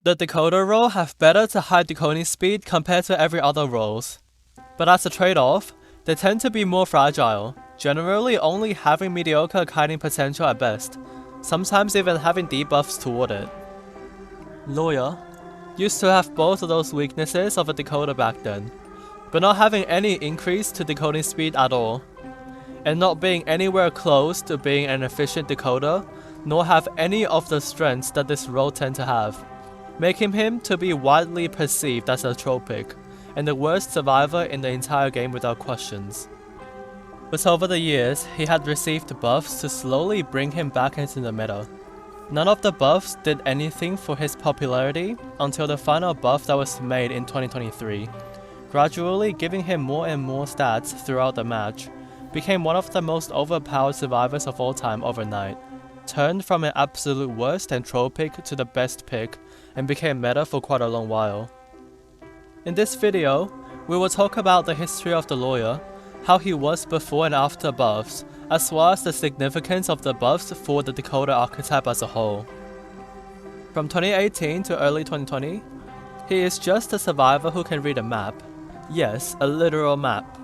The decoder roll have better to high decoding speed compared to every other rolls, but as a trade-off, they tend to be more fragile, generally only having mediocre kiting potential at best, sometimes even having debuffs toward it. Lawyer used to have both of those weaknesses of a decoder back then, but not having any increase to decoding speed at all, and not being anywhere close to being an efficient decoder, nor have any of the strengths that this role tend to have, making him to be widely perceived as a troll pick, and the worst survivor in the entire game without questions. But over the years, he had received buffs to slowly bring him back into the meta. None of the buffs did anything for his popularity until the final buff that was made in 2023, gradually giving him more and more stats throughout the match, became one of the most overpowered survivors of all time overnight, turned from an absolute worst and troll pick to the best pick, and became meta for quite a long while. In this video, we will talk about the history of the lawyer, how he was before and after buffs, as well as the significance of the buffs for the decoder archetype as a whole. From 2018 to early 2020, he is just a survivor who can read a map. Yes, a literal map.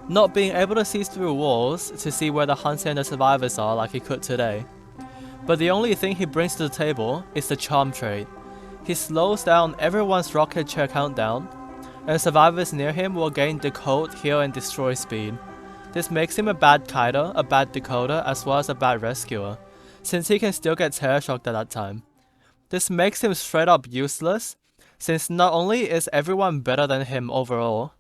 Not being able to see through walls to see where the hunter and the survivors are like he could today. But the only thing he brings to the table is the charm trait. He slows down everyone's rocket chair countdown, and survivors near him will gain decode, heal, and destroy speed. This makes him a bad kiter, a bad decoder, as well as a bad rescuer, since he can still get terror shocked at that time. This makes him straight up useless, since not only is everyone better than him overall,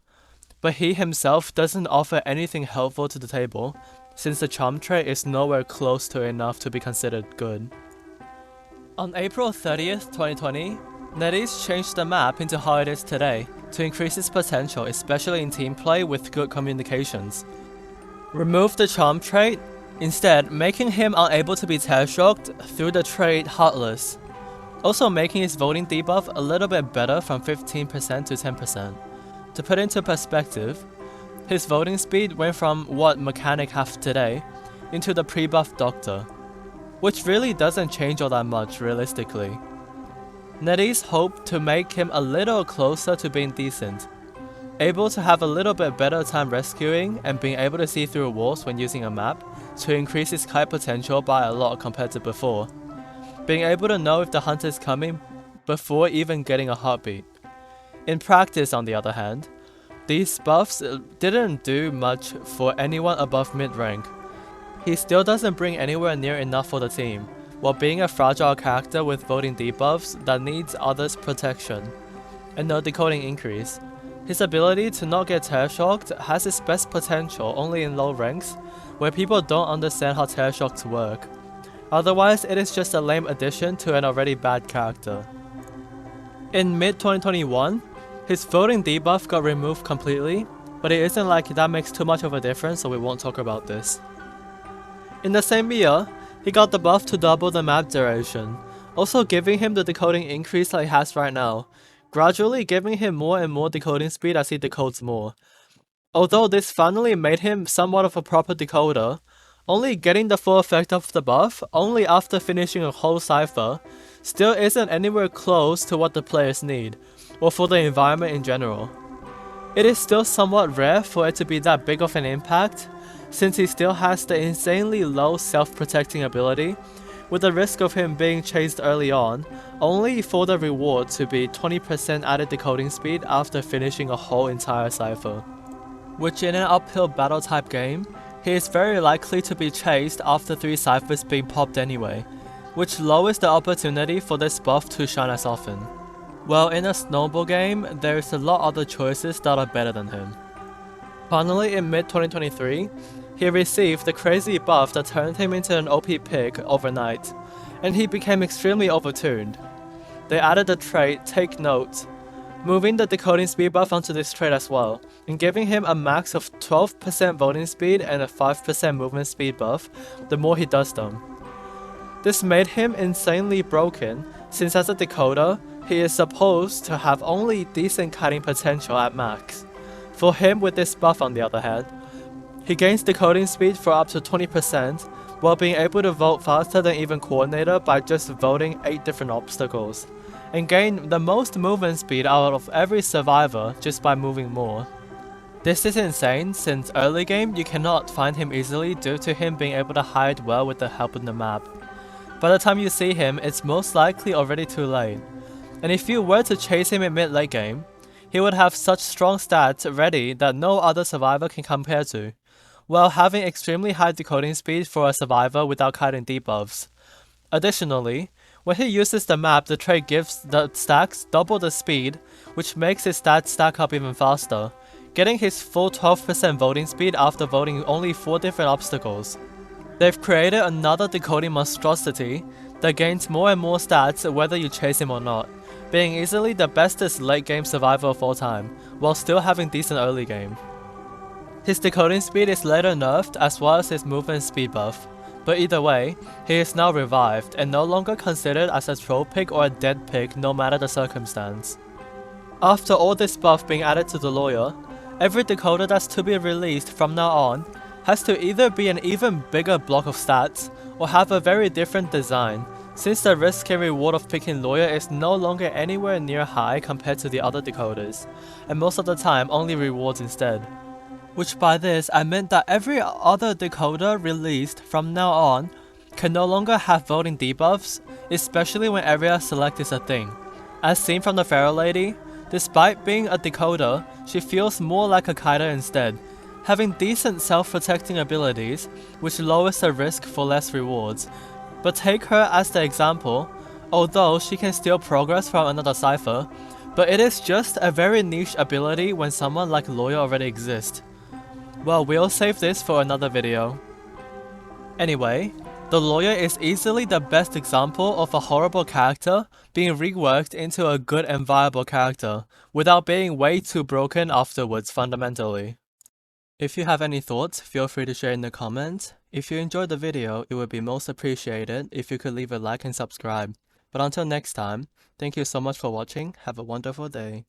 but he himself doesn't offer anything helpful to the table, since the charm trait is nowhere close to enough to be considered good. On April 30th, 2020, NetEase changed the map into how it is today, to increase its potential, especially in team play with good communications. Remove the charm trait, instead making him unable to be terror shocked through the trait Heartless, also making his voting debuff a little bit better from 15% to 10%. To put into perspective, his voting speed went from what Mechanic have today into the pre-buff Doctor, which really doesn't change all that much realistically. NetEase hoped to make him a little closer to being decent, able to have a little bit better time rescuing and being able to see through walls when using a map to increase his kite potential by a lot compared to before, being able to know if the hunter is coming before even getting a heartbeat. In practice, on the other hand, these buffs didn't do much for anyone above mid-rank. He still doesn't bring anywhere near enough for the team, while being a fragile character with voting debuffs that needs others' protection, and no decoding increase. His ability to not get terror shocked has its best potential only in low ranks, where people don't understand how terror shocks work. Otherwise, it is just a lame addition to an already bad character. In mid-2021, his voting debuff got removed completely, but it isn't like that makes too much of a difference, so we won't talk about this. In the same year, he got the buff to double the map duration, also giving him the decoding increase that he has right now, gradually giving him more and more decoding speed as he decodes more. Although this finally made him somewhat of a proper decoder, only getting the full effect of the buff only after finishing a whole cipher still isn't anywhere close to what the players need, or for the environment in general. It is still somewhat rare for it to be that big of an impact, since he still has the insanely low self-protecting ability, with the risk of him being chased early on, only for the reward to be 20% added decoding speed after finishing a whole entire cipher. Which in an uphill battle type game, he is very likely to be chased after 3 ciphers being popped anyway, which lowers the opportunity for this buff to shine as often. While in a snowball game, there is a lot other choices that are better than him. Finally, in mid-2023, he received the crazy buff that turned him into an OP pick overnight, and he became extremely overtuned. They added the trait Take Note, moving the decoding speed buff onto this trait as well, and giving him a max of 12% voting speed and a 5% movement speed buff the more he does them. This made him insanely broken, since as a decoder, he is supposed to have only decent kiting potential at max. For him with this buff on the other hand, he gains decoding speed for up to 20% while being able to vote faster than even Coordinator by just voting 8 different obstacles, and gain the most movement speed out of every survivor just by moving more. This is insane since early game you cannot find him easily due to him being able to hide well with the help in the map. By the time you see him, it's most likely already too late, and if you were to chase him in mid-late game, he would have such strong stats ready that no other survivor can compare to, while having extremely high decoding speed for a survivor without kiting debuffs. Additionally, when he uses the map, the trait gives the stacks double the speed, which makes his stats stack up even faster, getting his full 12% voting speed after voting only 4 different obstacles. They've created another decoding monstrosity that gains more and more stats whether you chase him or not, being easily the bestest late game survivor of all time, while still having decent early game. His decoding speed is later nerfed as well as his movement speed buff, but either way, he is now revived and no longer considered as a troll pick or a dead pick no matter the circumstance. After all this buff being added to the lawyer, every decoder that's to be released from now on has to either be an even bigger block of stats or have a very different design, since the risk and reward of picking lawyer is no longer anywhere near high compared to the other decoders, and most of the time only rewards instead. Which by this I meant that every other decoder released from now on can no longer have voting debuffs, especially when area select is a thing. As seen from the Pharaoh Lady, despite being a decoder, she feels more like a kiter instead, having decent self-protecting abilities, which lowers the risk for less rewards. But take her as the example, although she can still progress from another cipher, but it is just a very niche ability when someone like Lawyer already exists. Well, we'll save this for another video. Anyway, the Lawyer is easily the best example of a horrible character being reworked into a good and viable character, without being way too broken afterwards fundamentally. If you have any thoughts, feel free to share in the comments. If you enjoyed the video, it would be most appreciated if you could leave a like and subscribe. But until next time, thank you so much for watching, have a wonderful day.